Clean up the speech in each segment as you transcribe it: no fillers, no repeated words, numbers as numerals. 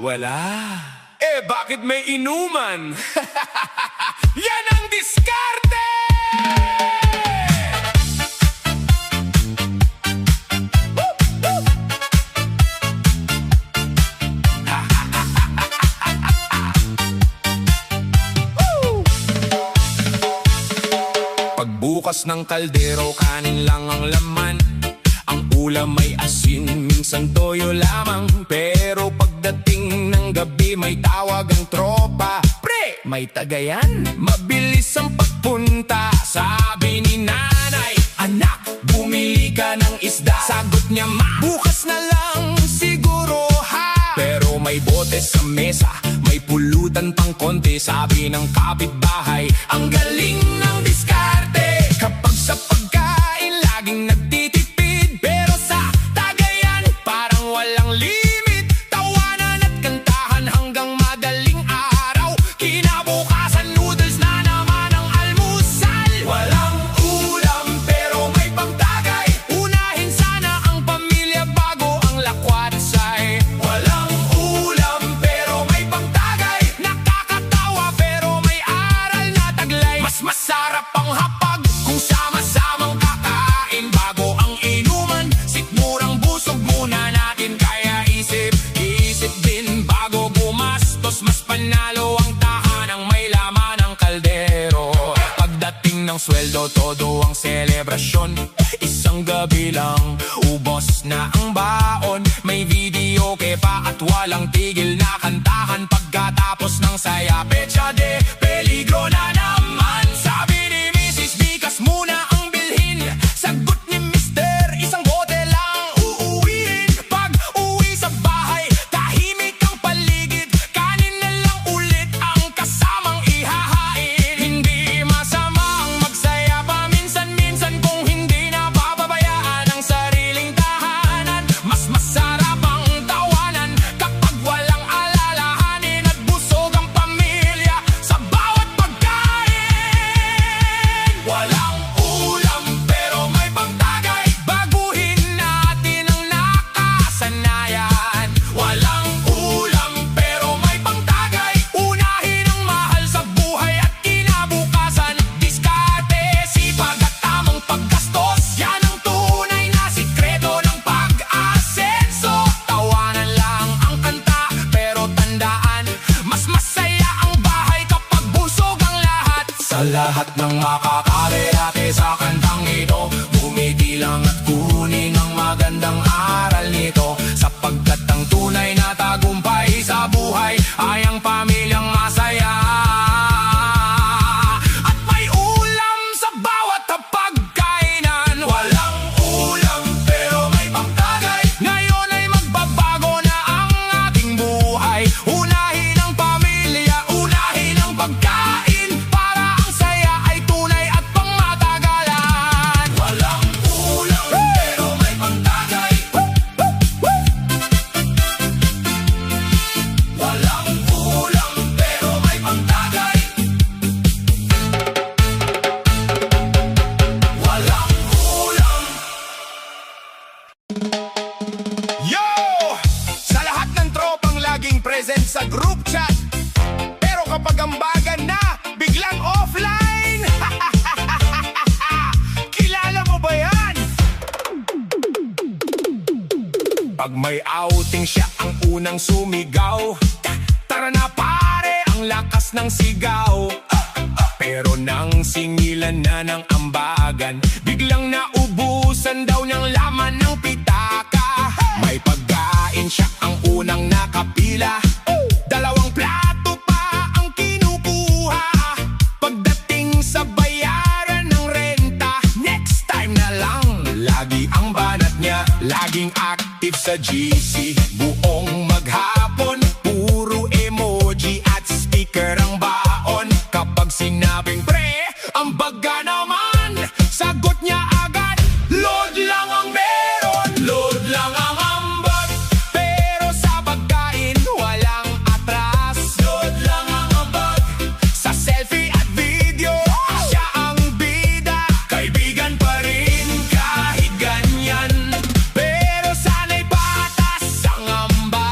Wala. Eh, bakit may inuman? Yan ang diskarte! Pagbukas ng kaldero, kanin lang ang laman. Ang ulam may asin, minsan toyo lamang. Pero pagdating ng gabi, may tawag ang tropa. Pre, may tagayan, mabilis ang pagpunta. Sabi ni nanay, anak, bumili ka ng isda. Sagot niya, ma, bukas na lang siguro ha. Pero may bote sa mesa, may pulutan pang konti. Sabi ng kapitbahay, ang galing ng diskarte. Kapag sa pagkain, laging nagtitipid. Pero sa tagayan, parang walang limit. Tawanan at kantahan hanggang madaling araw. Kinabukasan, noodles na naman ang almusal. Walang ulam pero may pangtagay. Unahin sana ang pamilya bago ang lakwatsay. Walang ulam pero may pangtagay. Nakakatawa pero may aral na taglay. Mas masarap ang hapag kung sama-samang kakain bago ang inuman. Sikmurang busog muna natin, kaya isip din bago gumastos. Mas panalo ang tahanang may laman ng kaldero. Pagdating ng sweldo, todo ang selebrasyon. Isang gabi lang, ubos na ang baon. May video pa at walang tigil na kantahan. Pagkatapos ng saya, pecha de peligro na naman. Sabi ni Mrs. Bikas, muna ang bilhin. Sagot ni Mr. isang bote lang uuwiin. Pag uwi sa bahay, tahimik ang paligid. Kanin na lang ulit ang kasamang ihahain. Hindi masama ang magsaya paminsan-minsan kung hindi napapabayaan ang sariling tahanan. Mas masarap ang tawanan kapag walang alalahanin at busog ang pamilya sa bawat pagkain. Walang ulam pero may pangtagay. Baguhin natin ang nakasanayan. Walang ulam pero may pangtagay. Unahin ang mahal sa buhay at kinabukasan. Diskarte, sipag at tamang paggastos. Yan ang tunay na sikreto ng pag-asenso. Tawanan lang ang kanta pero tandaan, mas masaya ang bahay kapag busog ang lahat. Sa lahat ng makakarelate sa kantang ito, bumitilang at kunin ang magandang aral nito. Sapagkat ang tunay na tagumpay sa buhay ay ang pamilyang masaya. At may ulam sa bawat pagkainan. Walang ulam pero may pangtagay. Ngayon ay magbabago na ang ating buhay. Unahin ang pamilya, unahin ang pagkain, para ang saya ay tunay at pangmatagalan. Walang ulam pero may pangtagay. Walang ulam pero may pangtagay. Walang ulam. Yo! Sa lahat ng tropang laging present sa group chat, pero kapag ambagan na, biglang offline. Kilala mo ba yan? Pag may outing, siya ang unang sumigaw. Tara na pare, ang lakas ng sigaw. Pero nang singilan na ng ambagan, biglang naubusan daw niyang laman ng pitaka. May pagkain, siya ang unang nakapila. Dalawang plato pa ang kinukuha. Pagdating sa bayaran ng renta, next time na lang. Lagi ang banat niya, laging active sa GC. Buong maghapon, puro emoji at sticker ang baon. Kapag sinabing pre, ang baga naman, sagot niya agad, load lang ang meron, load lang ang ambag. Pero sa pagkain, walang atras, load lang ang ambag. Sa selfie at video, siya ang bida. Kaibigan pa rin kahit ganyan. Pero sana'y patas ang ambag.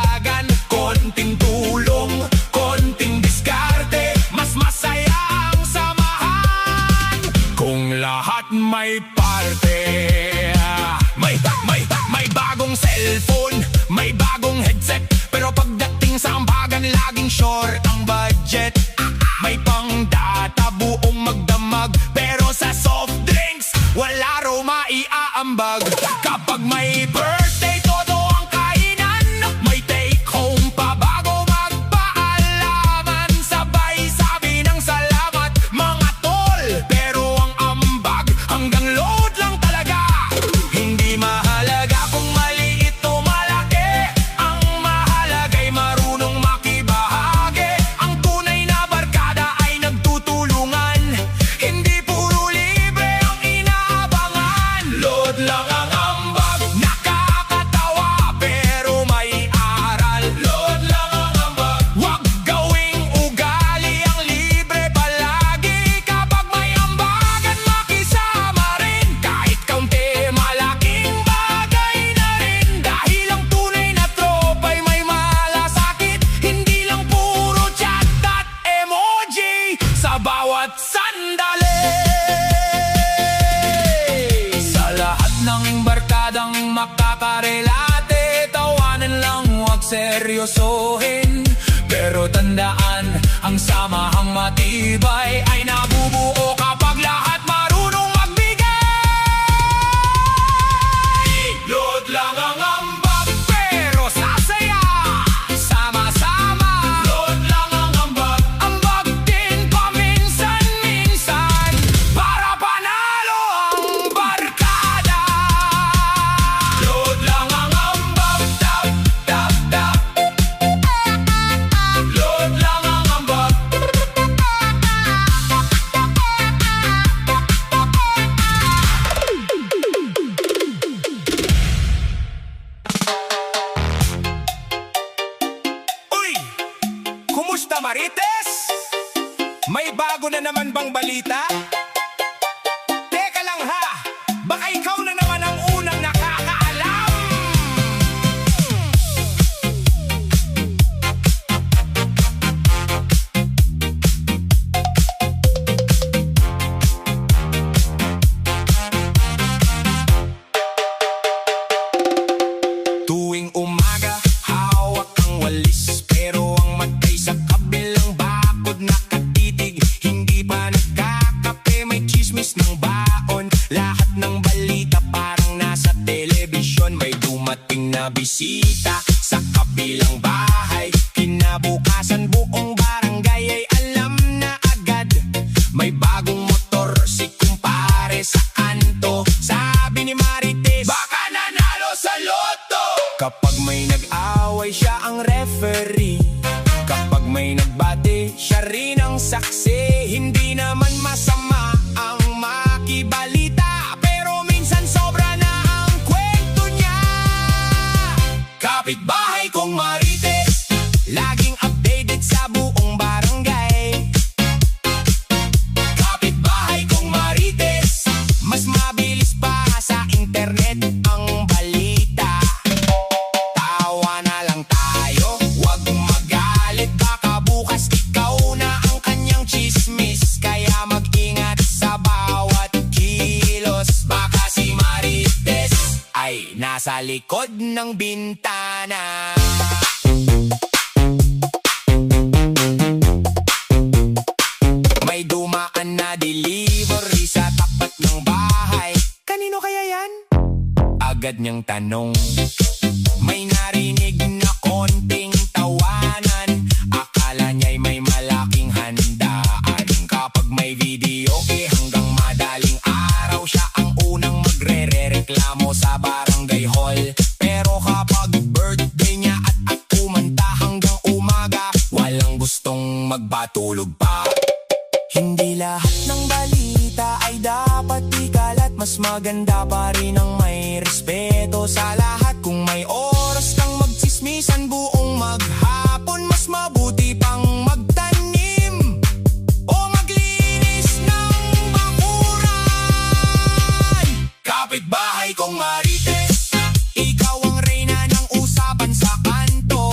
nag-aambag. Kapag may birthday, todo ang kainan. May take home pa bago magpaalaman. Sabay sabi ng salamat mga tol. Pero ang ambag hanggang load lang talaga. Hindi mahalaga kung maliit o malaki. Ang mahalaga'y marunong makibahagi. Ang tunay na barkada ay nagtutulungan. Hindi puro libre ang inaabangan. Load lang ang ambag, nakakatawa pero may aral. Load lang ang ambag, huwag gawing ugali ang libre palagi. Kapag may ambagan, makisama rin. Kahit kaunti, malaking bagay na rin. Dahil ang tunay na tropa'y may malasakit. Hindi lang puro chat at emoji sa bawat sandali. Sa lahat ng barkadang makakarelate, tawanan lang, huwag seryosohin. Pero tandaan, ang samahang matibay ay nabubuo kapag lahat marunong magbigay. Load lang ang ambag, pero sasaya. Sama-sama. Load lang ang ambag, ambag din paminsan-minsan. Para panalo ang barkada. Load lang ang ambag, tap, tap, tap. Load lang ang ambag. Uy! Kumusta, Marites? May bago na naman bang balita? Teka lang ha, baka ikaw na naman ang unang nakakaalam. Tuwing umaga, hawak ang walis. Pero ang matay sa kabilang bakod nakatitig. Hindi pa nagkakape, may chismis ng baon. Lahat ng balita parang nasa telebisyon. May dumating na bisita sa kabilang bahay. Kinabukasan buong barangay ay alam na agad. May bagong motor si kumpare sa kanto. Sabi ni Marites, baka nanalo sa loto. Kapag may nag-away, siya ang referee. Kapag may nagbati, siya rin ang saksi. Hindi naman masama ang makibalita, pero minsan sobra na ang kwento niya. Kapitbahay kong Marites, laging updated sa buong barangay. Kapitbahay kong Marites, mas mabilis pa sa internet ang balita. Tawa na lang tayo, huwag magalit. Baka bukas ikaw na ang kanyang chismis. Kaya mag-ingat sa bawat kilos. Baka si Marites ay nasa likod ng bintana. May dumaan na delivery sa tapat ng bahay. Kanino kaya yan? Agad niyang tanong. May narinig na konting tawanan. Akala niya'y may malaking handaan. Kapag may video, hanggang madaling araw siya ang unang magre-reklamo sa barangay hall. Pero kapag birthday niya at kumanta hanggang umaga, walang gustong magpatulog pa. Hindi lahat ng balita ay dapat ikalat. Mas maganda pa rin ang may respeto sa lahat. Kung may oras kang magtsismisan buong maghapon, mas mabuti pang magtanim o maglinis ng bakuran. Kapitbahay kong Marites, ikaw ang reyna ng usapan sa kanto.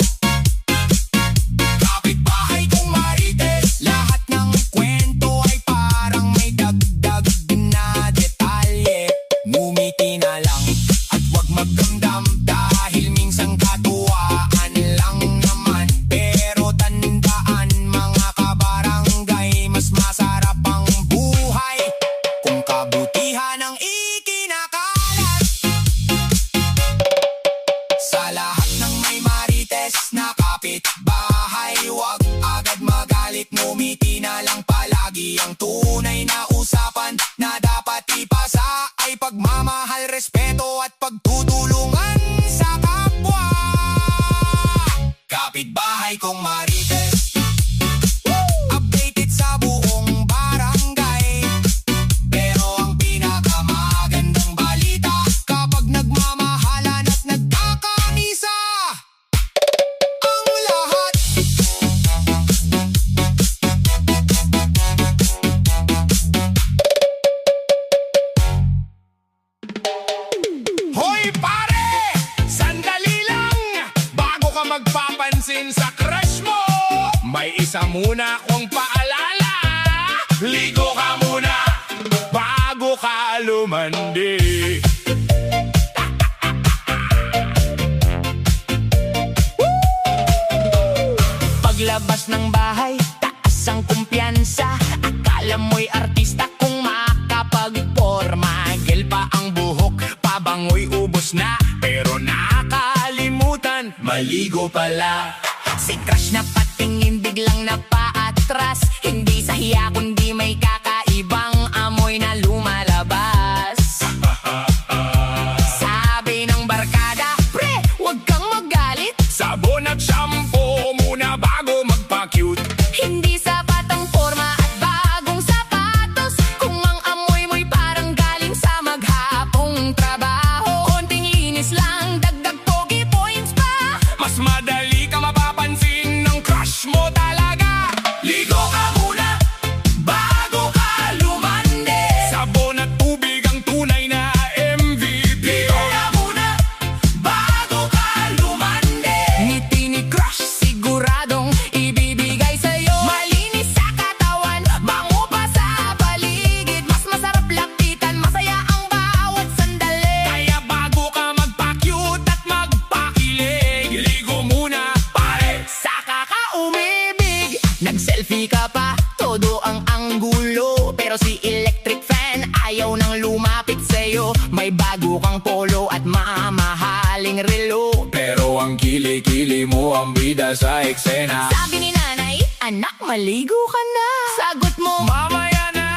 Kapitbahay kong Marites, lahat ng kwento ay parang may dagdag na detalye. Ngumiti na lang at huwag magdamdam, dahil minsan katuwaan lang naman. Pero tandaan mga kabarangay, mas masarap ang buhay kung kabutihan ang ikinakalat. pare, sandali lang. Bago ka magpapansin sa crush mo, may isa muna akong paalala. Ligo ka muna bago ka lumandi. Paglabas ng bahay, taas ang kumpiyansa. Akala mo'y artista kung makapagporma. Gel pa ang buhok, pabango'y ubos na. Pero nakalimutan, maligo pala. Si crush na patingin, biglang napaatras. Hindi sa hiya kundi may kakaibang amoy na lumalabas. Sabi ng barkada, pre, huwag kang magalit. Sabon at shampoo muna bago magpa-cute. Hindi sapat ang forma at bagong sapatos kung ang amoy mo'y parang galing sa maghapong trabaho. Konting linis lang, dagdag pogi points pa. Mas madali ka mapapansin ng crush mo talaga. Ligo ka muna bago ka lumandi. Sabon at tubig ang tunay na MVP. Ligo ka muna bago ka lumandi. Ngiti ni crush siguradong ibibigay sa'yo. Malinis sa katawan, bango pa sa paligid. Mas masarap lapitan, masaya ang bawat sandali. Kaya bago ka magpa-cute at magpakilig, ligo muna pare, saka ka umibig. Nag-selfie ka pa, todo ang anggulo. Pero si electric fan ayaw nang lumapit sa'yo. May bago kang polo at mamahaling relo. Pero ang kili-kili mo ang bida sa eksena. Sabi ni nanay, anak maligo ka na. Sagot mo, mamaya na.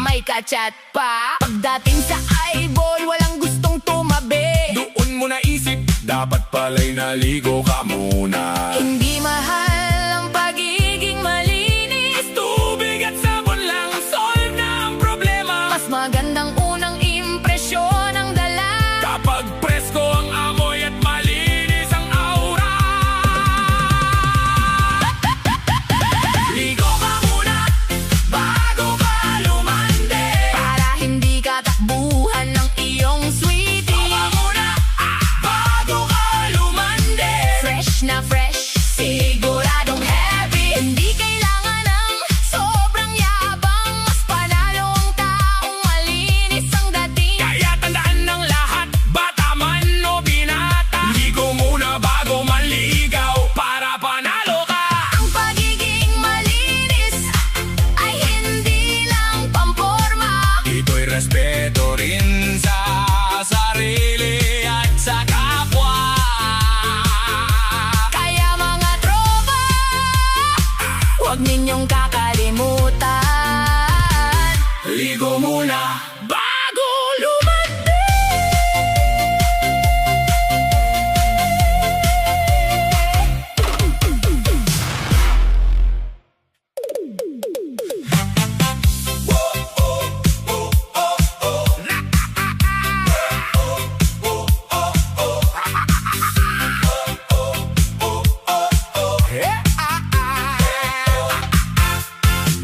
May kachat pa. Pagdating sa eyeball, walang gustong tumabi. Doon mo naisip, dapat pala'y naligo ka muna. Hindi mahal ang pagiging malinis. Tubig at sabon lang, solve na ang problema. Mas magandang unang impresyon ang dala kapag presko ang amoy at malinis ang aura. Ligo ka muna bago ka lumandi, para hindi ka takbuhan ng iyong sweetie. Ligo ka muna bago ka lumandi. Fresh na fresh, siguradong heavy. Hindi kailangan ng sobrang yabang. Mas panalo ang taong malinis ang dating. Kaya tandaan ng lahat, bata man o binata, ligo muna bago maligaw para panalo ka. Ang pagiging malinis ay hindi lang pamporma. Ito'y respeto rin sa sarili at sa kapwa. Kaya mga tropa, huwag ninyong kakalimutan, ligo muna bago lumandi.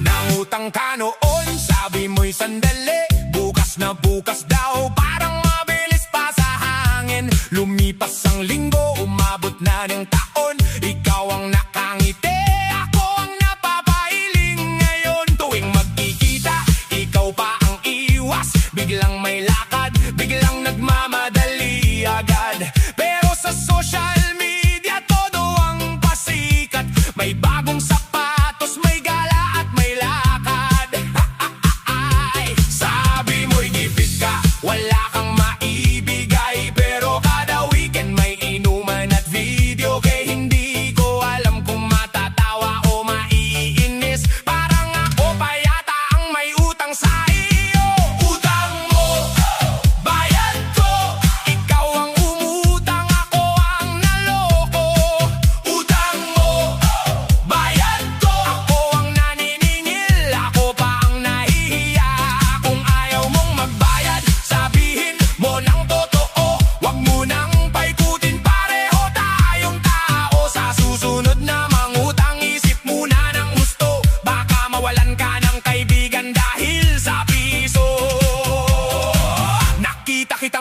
Nangutang ka noon, sabi mo'y sandali. Bukas na bukas daw, parang mabilis pa sa hangin. Lumipas ang linggo, umabot na ng taon. Ikaw ang nakangiti, ako ang napapailing. Ngayon tuwing magkikita, ikaw pa ang iwas. Biglang may lakad, biglang nagmamadali agad. Pero sa social media, todo ang pasikat. May bagong sapatos, may gala at may lakad. Sabi mo'y gipit ka, wala kang maibigay. Pero kada weekend may inuman at video. Kaya hindi ko alam kung matatawa o maiinis. Parang ako pa yata ang may utang sa iyo. Utang mo, bayad ko. Ikaw ang umutang, ako ang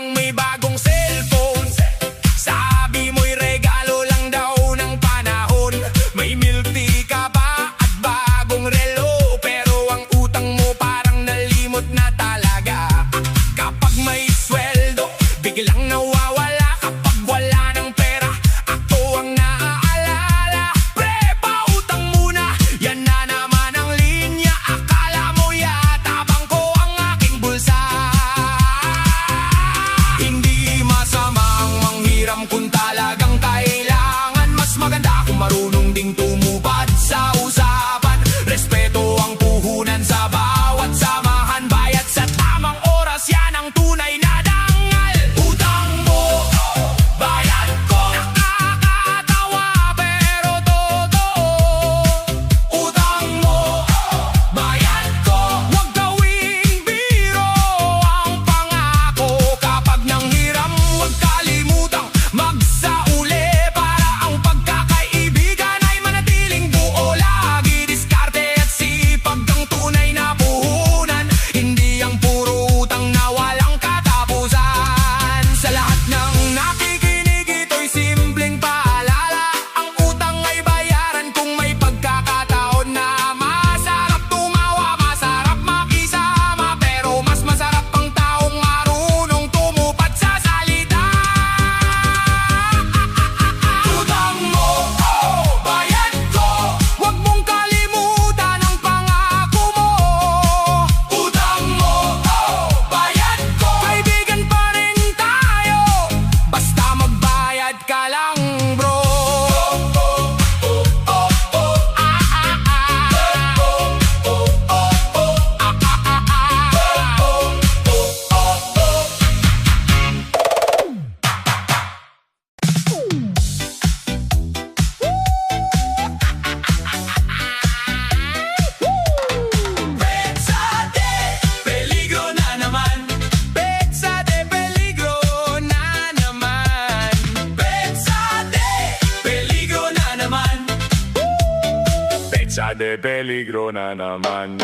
lang may bagong cellphone. Sabi mo'y regalo lang daw ng panahon. May milk tea ka ba at bagong relo, pero ang utang mo parang nalimot na talaga. Kapag may sweldo, biglang nawawala. Kapag wala ng pera, ako ang naaalala. Pre, pautang muna, yan na naman ang linya. Akala mo yata bangko ang aking bulsa. Hindi masamang manghiram kung talagang kailangan. Mas maganda kung marunong ding tumupad sa usapan. Respeto ang puhunan sa bawat samahan. Bayad sa tamang oras, yan ang tunay na dangal. Utang mo, bayad ko. Nakakatawa pero totoo. Utang mo, bayad ko. Huwag gawing biro ang pangako. Kapag nanghiram, huwag kalimutang magsauli. Para ang pagkakaibigan ay manatiling buo. Lagi diskarte at sipag ang tunay na puhunan. Hindi ang puro utang na walang katapusan. Sa lahat ng nakikinig, ito'y simpleng paalala. Ang utang ay bayaran kung may pagkakataon na masarap tumawa, masarap makisama. Pero mas masarap ang taong marunong tumupad sa salita. Utang mo, bayad ko. Huwag mong kalimutan ang pangako mo. Utang mo, bayad ko. Kaibigan pa rin tayo, basta magbayad ka lang, bro. Petsa de peligro na naman. Petsa de peligro na naman. Petsa de peligro na naman. Petsa de peligro na naman.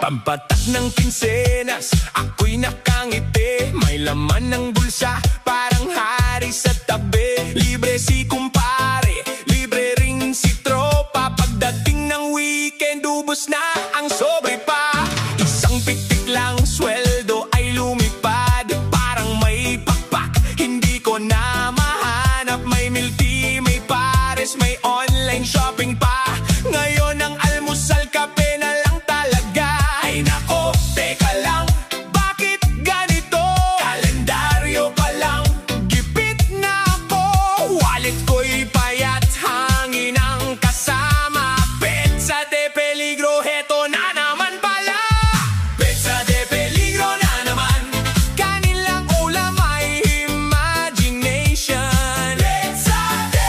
Pampatak ng kinsenas, ako'y nakangiti. May laman ng bulsa, parang hari sa tabi. Libre si kumpare, libre ring si tropa. Pagdating ng weekend, ubos na ang sobre pa. Isang piktik lang sweldo ay lumipad. Parang may pakpak, hindi ko na mahanap. May milk tea, may pares, may online shopping pa. Ngayon ang almusal, kape na lang talaga. Ay nako, teka lang, bakit ganito? Kalendaryo pa lang, gipit na ako. Wallet ko'y payat, hangin ang kasama. Petsa de peligro, heto na naman pala. Petsa de peligro na naman. Kanilang ulam ay imagination. Petsa de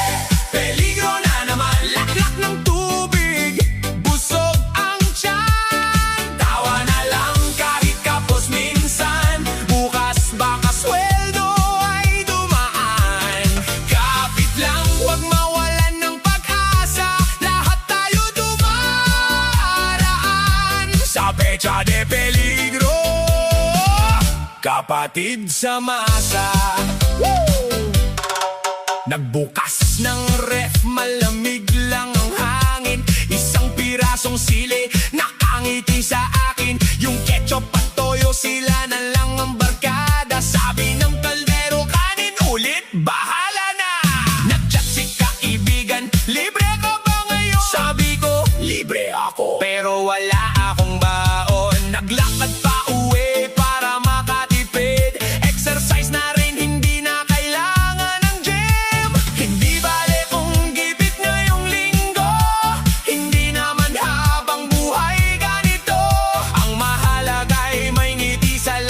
peligro na naman. Laklak ng tubig, busog ang tiyan. Tawa na lang kahit kapos minsan. Bukas baka sweldo ay dumaan. Kapit lang, huwag mawalan ng pag-asa. Lahat tayo dumaraan sa petsa de peligro. Kapatid sa masa. Nagbukas ng ref, malamig lang ang hangin. Isang pirasong sili, nakangiti sa akin. Yung ketchup at toyo, sila na lang ang barkada. Sabi ng kaldero, kanin ulit, bahala na. Nagchat si kaibigan, libre ka ba ngayon? Sabi ko, libre ako, pero wala akong baon. Naglakad pa uwi para makatipid. Exercise na rin, hindi na kailangan ng gym. Hindi bale kung gipit ngayong linggo. Hindi naman habang buhay ganito. Ang mahalaga ay may ngiti sa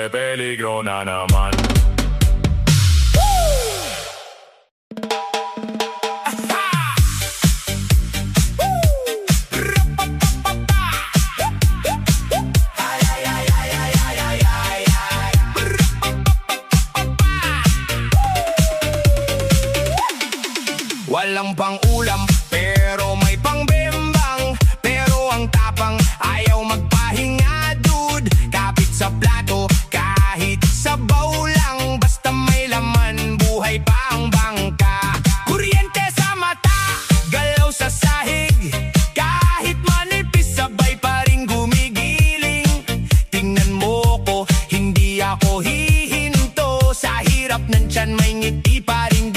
peligro na naman. Walang pang-ulam, pero may pang-bimbang. Pero ang tapang, ayaw magpahinga, dude. Kapit sa plato, kahit sabaw lang. Basta may laman, buhay pa ang bangka. Kuryente sa mata, galaw sa sahig. Kahit manipis, sabay pa rin gumigiling. Tingnan mo ko, hindi ako hihinto. Sa hirap ng tiyan, may ngiti pa rin